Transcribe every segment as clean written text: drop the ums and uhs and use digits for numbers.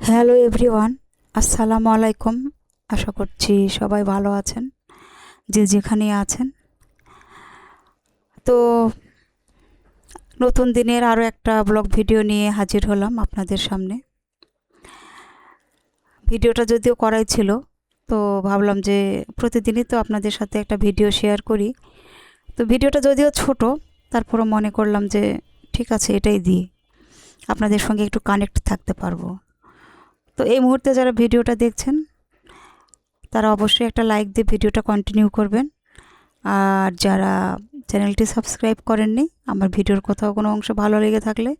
Hello everyone, আসসালামু আলাইকুম। আশা করছি সবাই ভালো আছেন, যে যেখানে আছেন। তো নতুন দিনের আরও একটা ব্লগ ভিডিও নিয়ে হাজির হলাম আপনাদের সামনে। ভিডিওটা যদিও করাই ছিল, তো ভাবলাম যে প্রতিদিনই তো আপনাদের সাথে একটা ভিডিও শেয়ার করি। তো ভিডিওটা যদিও ছোট, তারপরও মনে করলাম যে ঠিক আছে, এটাই দিই, আপনাদের সঙ্গে একটু কানেক্ট থাকতে পারবো। তো এই মুহূর্তে যারা ভিডিওটা দেখছেন, তারা অবশ্যই একটা লাইক দিয়ে ভিডিওটা কন্টিনিউ করবেন। আর যারা চ্যানেলটি সাবস্ক্রাইব করেননি, আমার ভিডিওর কোথাও কোনো অংশ ভালো লেগে থাকলে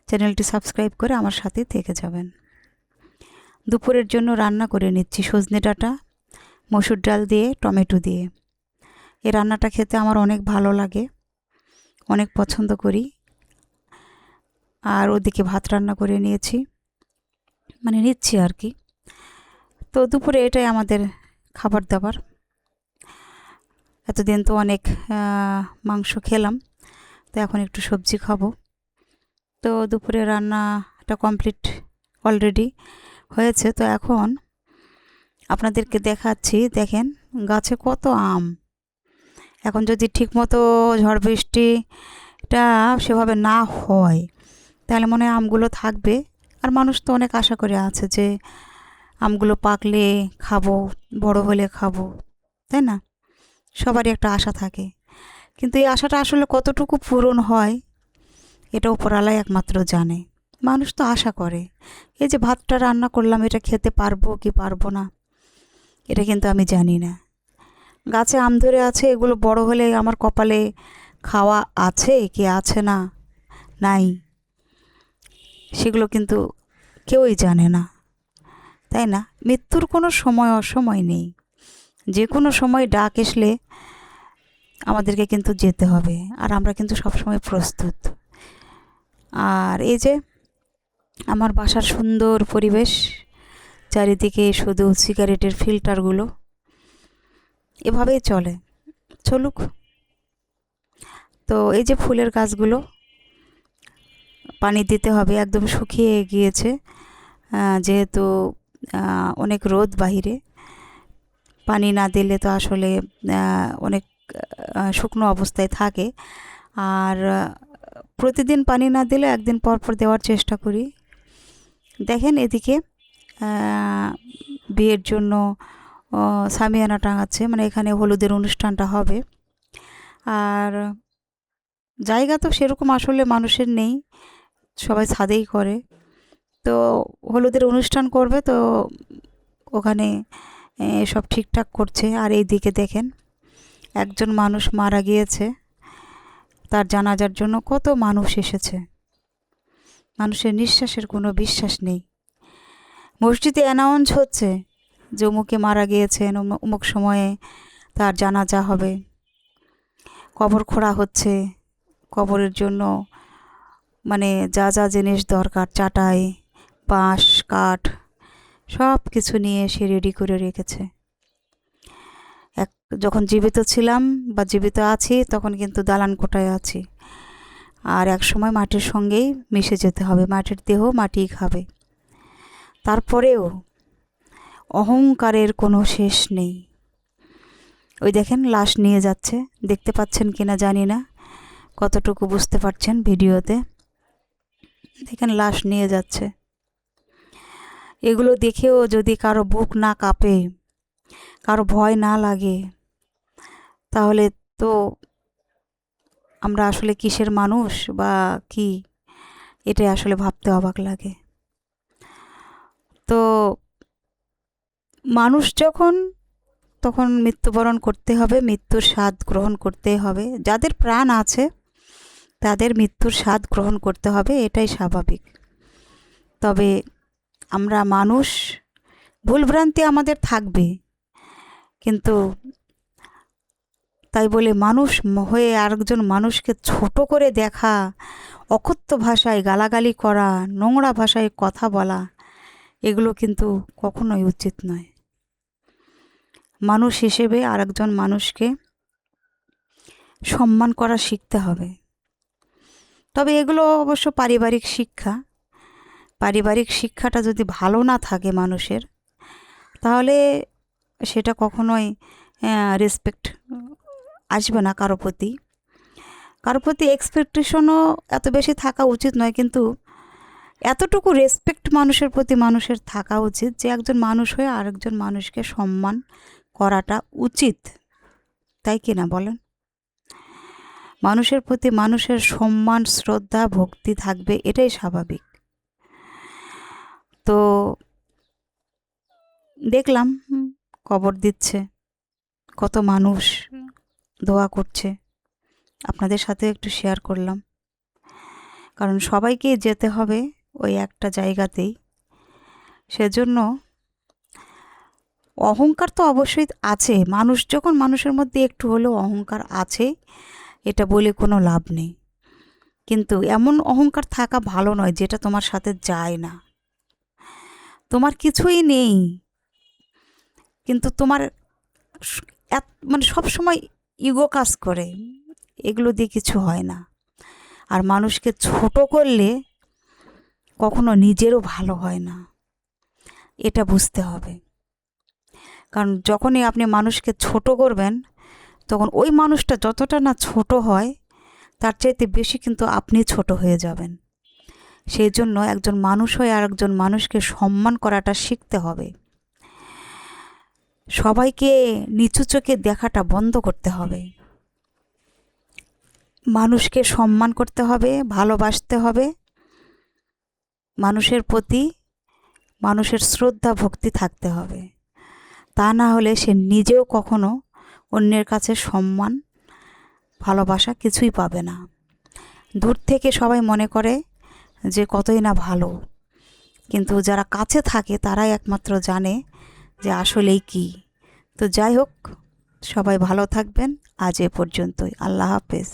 চ্যানেলটি সাবস্ক্রাইব করে আমার সাথে থেকে যাবেন। দুপুরের জন্য রান্না করে নিচ্ছি সজনে ডাঁটা, মসুর ডাল দিয়ে, টমেটো দিয়ে। এই রান্নাটা খেতে আমার অনেক ভালো লাগে, অনেক পছন্দ করি। আর ওদিকে ভাত রান্না করে নিয়েছি, মানে নিচ্ছি আর কি। তো দুপুরে এটাই আমাদের খাবার দাবার। এতদিন তো অনেক মাংস খেলাম, তো এখন একটু সবজি খাবো। তো দুপুরে রান্নাটা কমপ্লিট অলরেডি হয়েছে। তো এখন আপনাদেরকে দেখাচ্ছি, দেখেন গাছে কত আম। এখন যদি ঠিকমতো ঝড় বৃষ্টিটা সেভাবে না হয়, তাহলে মনে হয় আমগুলো থাকবে। আর মানুষ তো অনেক আশা করে আছে যে আমগুলো পাকলে খাবো, বড় হলে খাবো, তাই না? সবারই একটা আশা থাকে, কিন্তু এই আশাটা আসলে কতটুকু পূরণ হয় এটা উপরওয়ালাই একমাত্র জানে। মানুষ তো আশা করে, এই যে ভাতটা রান্না করলাম, এটা খেতে পারবো কি পারবো না, এটা কিন্তু আমি জানি না। গাছে আম ধরে আছে, এগুলো বড় হলে আমার কপালে খাওয়া আছে কি আছে না, নাই, সেগুলো কিন্তু কেউই জানে না, তাই না? মৃত্যুর কোনো সময় অসময় নেই, যে কোনো সময় ডাক আসলে আমাদেরকে কিন্তু যেতে হবে, আর আমরা কিন্তু সবসময় প্রস্তুত। আর এই যে আমার বাসার সুন্দর পরিবেশ, চারিদিকে শুধু সিগারেটের ফিল্টারগুলো, এভাবেই চলুক। তো এই যে ফুলের গাছগুলো পানি দিতে হবে, একদম শুকিয়ে গিয়েছে, যেহেতু অনেক রোদ বাহিরে। পানি না দিলে তো আসলে অনেক শুকনো অবস্থায় থাকে। আর প্রতিদিন পানি না দিলে একদিন পর পর দেওয়ার চেষ্টা করি। দেখেন এদিকে বিয়ের জন্য সামিয়ানা টাঙাচ্ছে, মানে এখানে হলুদের অনুষ্ঠানটা হবে। আর জায়গা তো সেরকম আসলে মানুষের নেই, সবাই ছাদেই করে। তো হলুদের অনুষ্ঠান করবে, তো ওখানে সব ঠিকঠাক করছে। আর এইদিকে দেখেন একজন মানুষ মারা গিয়েছে, তার জানাজার জন্য কত মানুষ এসেছে। মানুষের নিঃশ্বাসের কোনো বিশ্বাস নেই। মসজিদে অ্যানাউন্স হচ্ছে যে অমুকে মারা গিয়েছেন, অমুক সময়ে তার জানাজা হবে। কবর খোঁড়া হচ্ছে, কবরের জন্য মানে যা যা জিনিস দরকার, চাটাই, বাঁশ, কাঠ, সব কিছু নিয়ে সে রেডি করে রেখেছে। যখন জীবিত ছিলাম বা জীবিত আছি, তখন কিন্তু দালান কোঠায় আছি। আর এক সময় মাটির সঙ্গেই মিশে যেতে হবে, মাটির দেহ মাটিই খাবে। তারপরেও অহংকারের কোনো শেষ নেই। ওই দেখেন লাশ নিয়ে যাচ্ছে, দেখতে পাচ্ছেন কিনা জানি না, কতটুকু বুঝতে পারছেন ভিডিওতে। দেখেন লাশ নিয়ে যাচ্ছে। এগুলো দেখেও যদি কারো বুক না কাঁপে, কারো ভয় না লাগে, তাহলে তো আমরা আসলে কিসের মানুষ বা কি, এটাই আসলে ভাবতে অবাক লাগে। তো মানুষ যখন, তখন মৃত্যুবরণ করতে হবে, মৃত্যুর স্বাদ গ্রহণ করতে হবে। যাদের প্রাণ আছে তাদের মৃত্যুর স্বাদ গ্রহণ করতে হবে, এটাই স্বাভাবিক। তবে আমরা মানুষ, ভুলভ্রান্তি আমাদের থাকবে, কিন্তু তাই বলে মানুষ হয়ে আরেকজন মানুষকে ছোট করে দেখা, অকথ্য ভাষায় গালাগালি করা, নোংরা ভাষায় কথা বলা, এগুলো কিন্তু কখনোই উচিত নয়। মানুষ হিসেবে আরেকজন মানুষকে সম্মান করা শিখতে হবে। তবে এগুলো অবশ্য পারিবারিক শিক্ষা, পারিবারিক শিক্ষাটা যদি ভালো না থাকে মানুষের, তাহলে সেটা কখনোই রেসপেক্ট আসবে না কারো প্রতি। কারো প্রতি এক্সপেকটেশনও এত বেশি থাকা উচিত নয়, কিন্তু এতটুকু রেসপেক্ট মানুষের প্রতি মানুষের থাকা উচিত যে একজন মানুষ হয়ে আরেকজন মানুষকে সম্মান করাটা উচিত, তাই কি না বলেন? মানুষের প্রতি মানুষের সম্মান, শ্রদ্ধা, ভক্তি থাকবে, এটাই স্বাভাবিক। তো দেখলাম কবর দিচ্ছে, কত মানুষ দোয়া করছে, আপনাদের সাথে একটু শেয়ার করলাম। কারণ সবাইকেই যেতে হবে ওই একটা জায়গাতেই, সেজন্য অহংকার তো অবশ্যই আছে। মানুষ যখন, মানুষের মধ্যে একটু হলেও অহংকার আছে, এটা বলে কোনো লাভ নেই। কিন্তু এমন অহংকার থাকা ভালো নয় যেটা তোমার সাথে যায় না। তোমার কিছুই নেই, কিন্তু তোমার মানে সবসময় ইগো কাজ করে, এগুলো দিয়ে কিছু হয় না। আর মানুষকে ছোট করলে কখনো নিজেরও ভালো হয় না, এটা বুঝতে হবে। কারণ যখনই আপনি মানুষকে ছোট করবেন, তখন ওই মানুষটা যতটা না ছোট হয়, তার চাইতে বেশি কিন্তু আপনি ছোট হয়ে যাবেন। সেই জন্য একজন মানুষ হয়ে আরেকজন মানুষকে সম্মান করাটা শিখতে হবে। সবাইকে নিচু চোখে দেখাটা বন্ধ করতে হবে। মানুষকে সম্মান করতে হবে, ভালোবাসতে হবে, মানুষের প্রতি মানুষের শ্রদ্ধা ভক্তি থাকতে হবে। তা না হলে সে নিজেও কখনো অন্যের কাছে সম্মান, ভালোবাসা কিছুই পাবে না। দূর থেকে সবাই মনে করে যে কতই না ভালো, কিন্তু যারা কাছে থাকে তারাই একমাত্র জানে যে আসলেই কী। তো যাই হোক, সবাই ভালো থাকবেন। আজ এ পর্যন্তই। আল্লাহ হাফেজ।